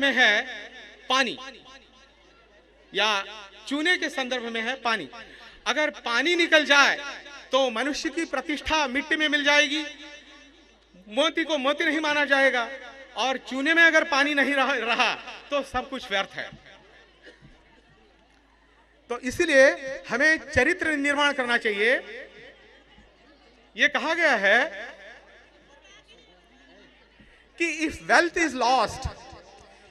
में है पानी या चूने के संदर्भ में है पानी। अगर पानी निकल जाए तो मनुष्य की प्रतिष्ठा मिट्टी में मिल जाएगी, मोती को मोती नहीं माना जाएगा, और चूने में अगर पानी नहीं रहा तो सब कुछ व्यर्थ है। तो इसलिए हमें चरित्र निर्माण करना चाहिए। यह कहा गया है कि if wealth is lost,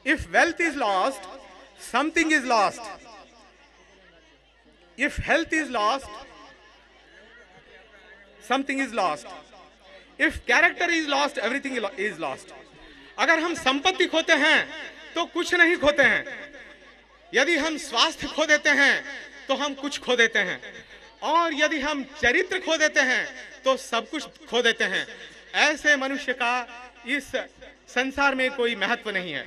if wealth is lost, something is lost. If health is lost, something is lost. If character is lost, everything is lost. अगर हम संपत्ति खोते हैं तो कुछ नहीं खोते हैं। यदि हम स्वास्थ्य खो देते हैं तो हम कुछ खो देते हैं, और यदि हम चरित्र खो देते हैं तो सब कुछ खो देते हैं। ऐसे मनुष्य का इस संसार में कोई महत्व नहीं है।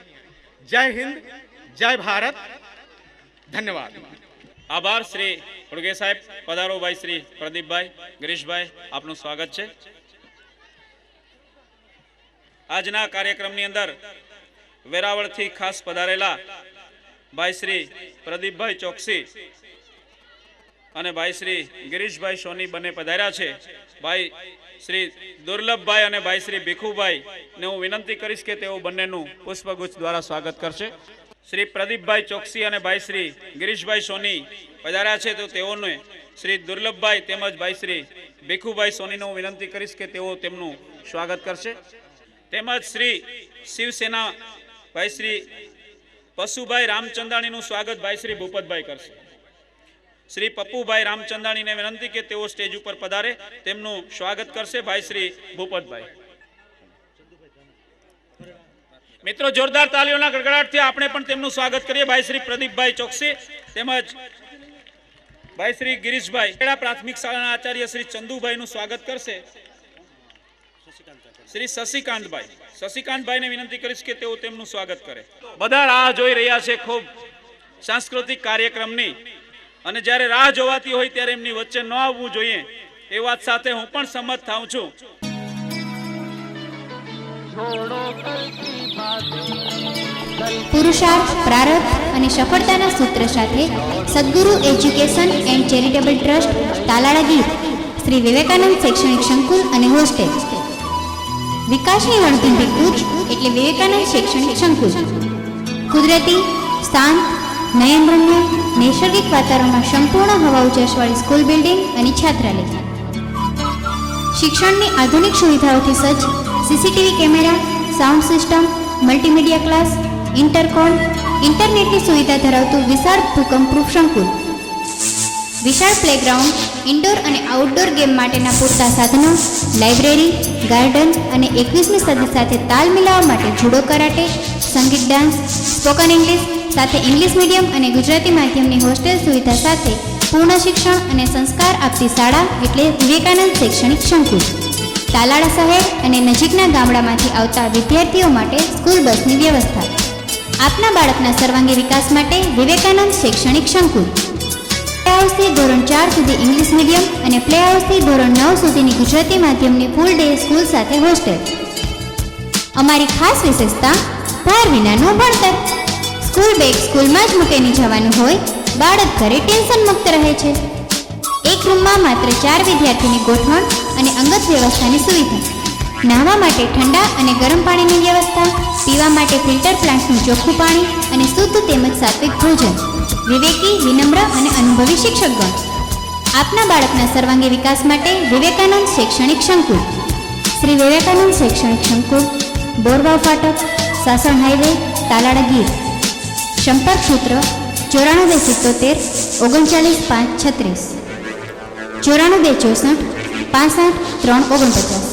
जय हिंद, जय भारत, धन्यवाद। आभार श्री उड़गे साहेब। पधारो भाई श्री प्रदीप भाई, गिरीश भाई, आपનું સ્વાગત છે। આજના કાર્યક્રમની અંદર વેરાવળથી ખાસ પધારેલા ભાઈ શ્રી પ્રદીપભાઈ ચોકસી અને ભાઈ શ્રી गिरीशભાઈ સોની બંને પધાર્યા છે। ભાઈ શ્રી દુર્લભભાઈ અને ભાઈ શ્રી ભીખુભાઈ ને હું વિનંતી કરીશ કે તેઓ બંનેનું પુષ્પગુચ્છ દ્વારા સ્વાગત કરશે। શ્રી પ્રદીપભાઈ ચોકસી અને ભાઈ શ્રી गिरीशભાઈ સોની પધાર્યા છે તો તેઓને શ્રી દુર્લભભાઈ તેમજ ભાઈ શ્રી ભીખુભાઈ સોનીને હું વિનંતી કરીશ કે તેઓ તેમનું સ્વાગત કરશે। તેમજ શ્રી શિવસેના ભાઈ શ્રી પશુભાઈ રામચંદાણીનું સ્વાગત ભાઈ શ્રી ભૂપતભાઈ કરશે। श्री पप्पूभाई रामचंदाणी ने विनंती के तेओ स्टेज पर पधारे, तेमनु स्वागत करशे भाई श्री भूपतभाई। मित्रों जोरदार तालीओना गड़गड़ाटथी आपणे पण तेमनु स्वागत करीए। भाई श्री प्रदीपभाई चोकसी तेमज भाई श्री गिरीशभाई खेड़ा प्राथमिक शाळाना आचार्य श्री चंदुभाई नु स्वागत करशे। श्री शशिकांतभाई ने विनंती करीश के तेओ तेमनु स्वागत करे। बधा राह जोई रह्या छे खूब सांस्कृतिक कार्यक्रमनी, અને જ્યારે રાહ જોવાતી હોય ત્યારે એમની વચ્ચે ન આવવું જોઈએ એ વાત સાથે હું પણ સંમત થાઉં છું। પુરુષાર્થ, પ્રારબ્ધ અને સફળતાના સૂત્ર સાથે સદગુરુ education and charitable trust Talala Gir Shri Vivekananda શૈક્ષણિક સંકુલ અને હોસ્ટેલ વિકાસની વણથંભી કૂચ એટલે વિવેકાનંદ શૈક્ષણિક સંકુલ। કુદરતી, શાંત, નયનરમ્ય નૈસર્ગિક વાતાવરણમાં સંપૂર્ણ હવા ઉજાસવાળી સ્કૂલ બિલ્ડિંગ અને છાત્રાલય, શિક્ષણની આધુનિક સુવિધાઓથી સજ્જ CCTV camera, sound system, multimedia class, intercom, ઇન્ટરનેટની સુવિધા ધરાવતું વિશાળ ભૂકંપપ્રૂફ સંકુલ, વિશાળ પ્લેગ્રાઉન્ડ, ઇન્ડોર અને આઉટડોર ગેમ માટેના પૂરતા સાધનો, લાઇબ્રેરી, ગાર્ડન અને 21મી સદી સાથે તાલ મિલાવવા માટે જુડો, કરાટે, સંગીત, ડાન્સ, સ્પોકન ઇંગ્લિશ સાથે ઇંગ્લિશ મીડિયમ અને ગુજરાતી માધ્યમની હોસ્ટેલ સુવિધા સાથે પૂર્ણ શિક્ષણ અને સંસ્કાર આપતી શાળા એટલે વિવેકાનંદ શૈક્ષણિક સંકુલ। તાલાળા શહેર અને નજીકના ગામડામાંથી આવતા વિદ્યાર્થીઓ માટે સ્કૂલ બસની વ્યવસ્થા। આપના બાળકના સર્વાંગી વિકાસ માટે વિવેકાનંદ શૈક્ષણિક સંકુલ। પ્લે હાઉસથી ધોરણ 4 સુધી ઇંગ્લિશ મીડિયમ અને પ્લે હાઉસથી ધોરણ 9 સુધીની ગુજરાતી માધ્યમની ફૂલ ડે સ્કૂલ સાથે હોસ્ટેલ। અમારી ખાસ વિશેષતા ભાર વિનાનું ભણતર। स्कूल बेग स्कूल में ज मूकीने जवानुं होय, बाळक घरे टेन्शन मुक्त रहे छे। एक रूम में मात्र 4 विद्यार्थीनी गोठवण अने अंगत व्यवस्थानी सुविधा, नहावा माटे ठंडा अने गरम पाणीनी व्यवस्था, पीवा माटे फिल्टर प्लांटनुं चोख्खुं पाणी अने शुद्ध तेमज सात्विक भोजन, विवेकी, विनम्र अने अनुभवी शिक्षकगण। आपना बाळकना सर्वांगी विकास माटे विवेकानंद शैक्षणिक संकुल श्री विवेकानंद शैक्षणिक संकुल, बोरवाव फाटक, सासण हाईवे, तालाळा गीर। संपर्क सूत्र 94 39 536 94 64 65 3 49।